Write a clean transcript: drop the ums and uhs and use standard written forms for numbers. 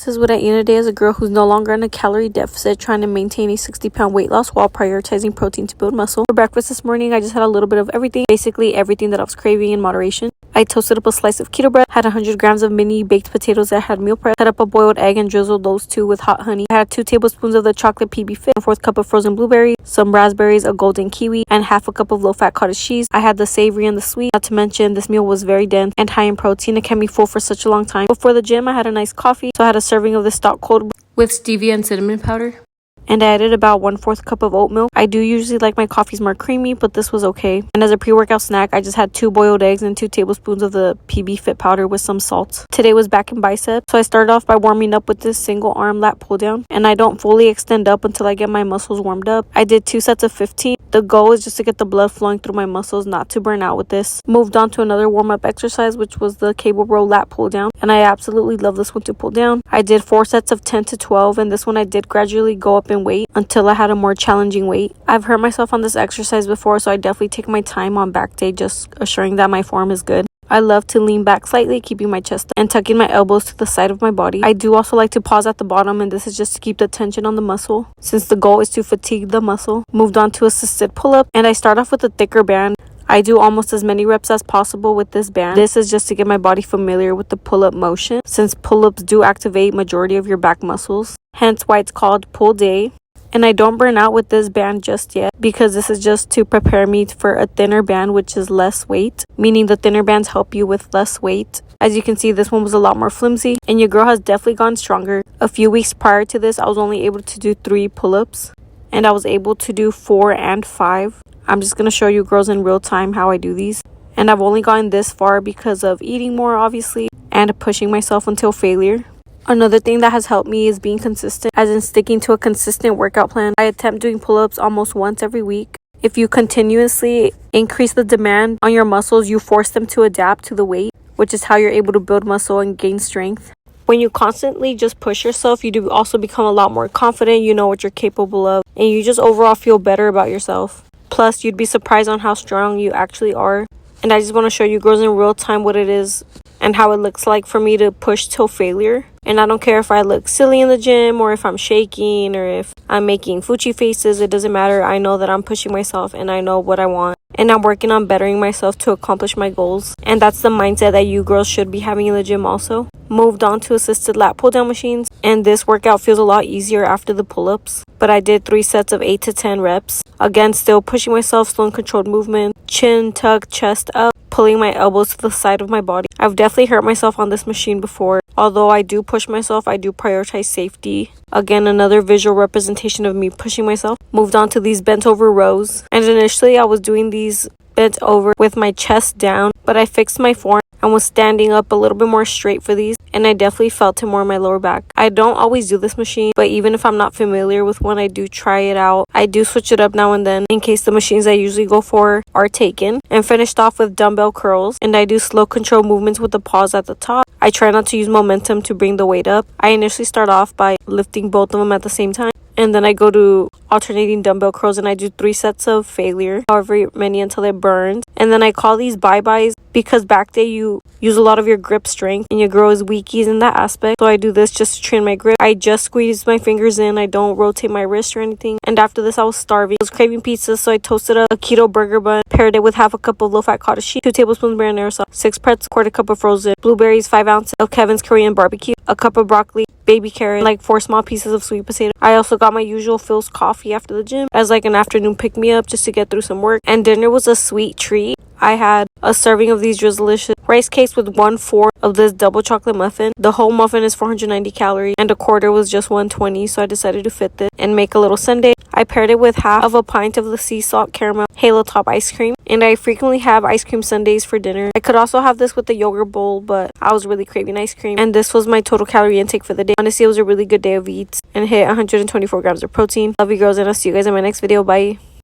This is what I eat in a day as a girl who's no longer in a calorie deficit, trying to maintain a 60-pound weight loss while prioritizing protein to build muscle. For breakfast this morning, I just had a little bit of everything, basically everything that I was craving in moderation. I toasted up a slice of keto bread, had 100 grams of mini baked potatoes that I had meal prep, cut up a boiled egg and drizzled those two with hot honey. I had 2 tablespoons of the chocolate PB Fit, 1/4 cup of frozen blueberries, some raspberries, a golden kiwi, and half a cup of low-fat cottage cheese. I had the savory and the sweet. Not to mention, this meal was very dense and high in protein. It kept me full for such a long time. Before the gym, I had a nice coffee, so I had a serving of the stock cold with stevia and cinnamon powder. And I added about 1/4 cup of oat milk. I do usually like my coffees more creamy, but this was okay. And as a pre-workout snack, I just had 2 boiled eggs and 2 tablespoons of the PB Fit powder with some salt. Today was back and biceps, so I started off by warming up with this single arm lat pull down, and I don't fully extend up until I get my muscles warmed up. I did 2 sets of 15. The goal is just to get the blood flowing through my muscles, not to burn out with this. Moved on to another warm-up exercise, which was the cable row lat pull down, and I absolutely love this one to pull down. I did 4 sets of 10 to 12, and this one I did gradually go up in weight until I had a more challenging weight. I've hurt myself on this exercise before, so I definitely take my time on back day, just assuring that my form is good. I love to lean back slightly, keeping my chest up and tucking my elbows to the side of my body. I do also like to pause at the bottom, and this is just to keep the tension on the muscle, since the goal is to fatigue the muscle. Moved on to assisted pull-up, and I start off with a thicker band. I do almost as many reps as possible with this band. This is just to get my body familiar with the pull-up motion, since pull-ups do activate majority of your back muscles, hence why it's called pull day. And I don't burn out with this band just yet, because this is just to prepare me for a thinner band, which is less weight, meaning the thinner bands help you with less weight. As you can see, this one was a lot more flimsy, and your girl has definitely gotten stronger. A few weeks prior to this, I was only able to do 3 pull-ups, and I was able to do 4 and 5. I'm just going to show you girls in real time how I do these. And I've only gotten this far because of eating more, obviously, and pushing myself until failure. Another thing that has helped me is being consistent, as in sticking to a consistent workout plan. I attempt doing pull-ups almost once every week. If you continuously increase the demand on your muscles, you force them to adapt to the weight, which is how you're able to build muscle and gain strength. When you constantly just push yourself, you do also become a lot more confident, you know what you're capable of, and you just overall feel better about yourself. Plus, you'd be surprised on how strong you actually are. And I just want to show you girls in real time what it is and how it looks like for me to push till failure. And I don't care if I look silly in the gym or if I'm shaking or if I'm making Fuchi faces. It doesn't matter. I know that I'm pushing myself and I know what I want. And I'm working on bettering myself to accomplish my goals. And that's the mindset that you girls should be having in the gym also. Moved on to assisted lat pull down machines. And this workout feels a lot easier after the pull-ups. But I did 3 sets of 8 to 10 reps. Again, still pushing myself, slow and controlled movement. Chin tuck, chest up, pulling my elbows to the side of my body. I've definitely hurt myself on this machine before. Although I do push myself, I do prioritize safety. Again, another visual representation of me pushing myself. Moved on to these bent over rows. And initially I was doing these bent over with my chest down, but I fixed my form and was standing up a little bit more straight for these, and I definitely felt it more in my lower back. I don't always do this machine, but even if I'm not familiar with one, I do try it out. I do switch it up now and then in case the machines I usually go for are taken. And finished off with dumbbell curls, and I do slow control movements with the pause at the top. I try not to use momentum to bring the weight up. I initially start off by lifting both of them at the same time, and then I go to alternating dumbbell curls, and I do 3 sets of failure, however many until it burns. And then I call these bye-byes because back day you use a lot of your grip strength and your girl is weakies in that aspect. So I do this just to train my grip. I just squeeze my fingers in. I don't rotate my wrist or anything. And after this, I was starving. I was craving pizza, so I toasted up a keto burger bun, paired it with half a cup of low-fat cottage cheese, 2 tablespoons marinara sauce, 6 pretzels, 1/4 cup of frozen blueberries, 5 ounces of Kevin's Korean barbecue, a cup of broccoli, baby carrot, like 4 small pieces of sweet potato. I also got my usual Phil's coffee after the gym as like an afternoon pick-me-up just to get through some work. And dinner was a sweet treat. I had a serving of these Drizzlicious rice cakes with 1/4 of this double chocolate muffin. The whole muffin is 490 calories and a quarter was just 120, so I decided to fit this and make a little sundae. I paired it with half of a pint of the sea salt caramel Halo Top ice cream, and I frequently have ice cream sundaes for dinner. I could also have this with a yogurt bowl, but I was really craving ice cream, and this was my total calorie intake for the day. Honestly, it was a really good day of eats and hit 124 grams of protein. Love you girls, and I'll see you guys in my next video. Bye.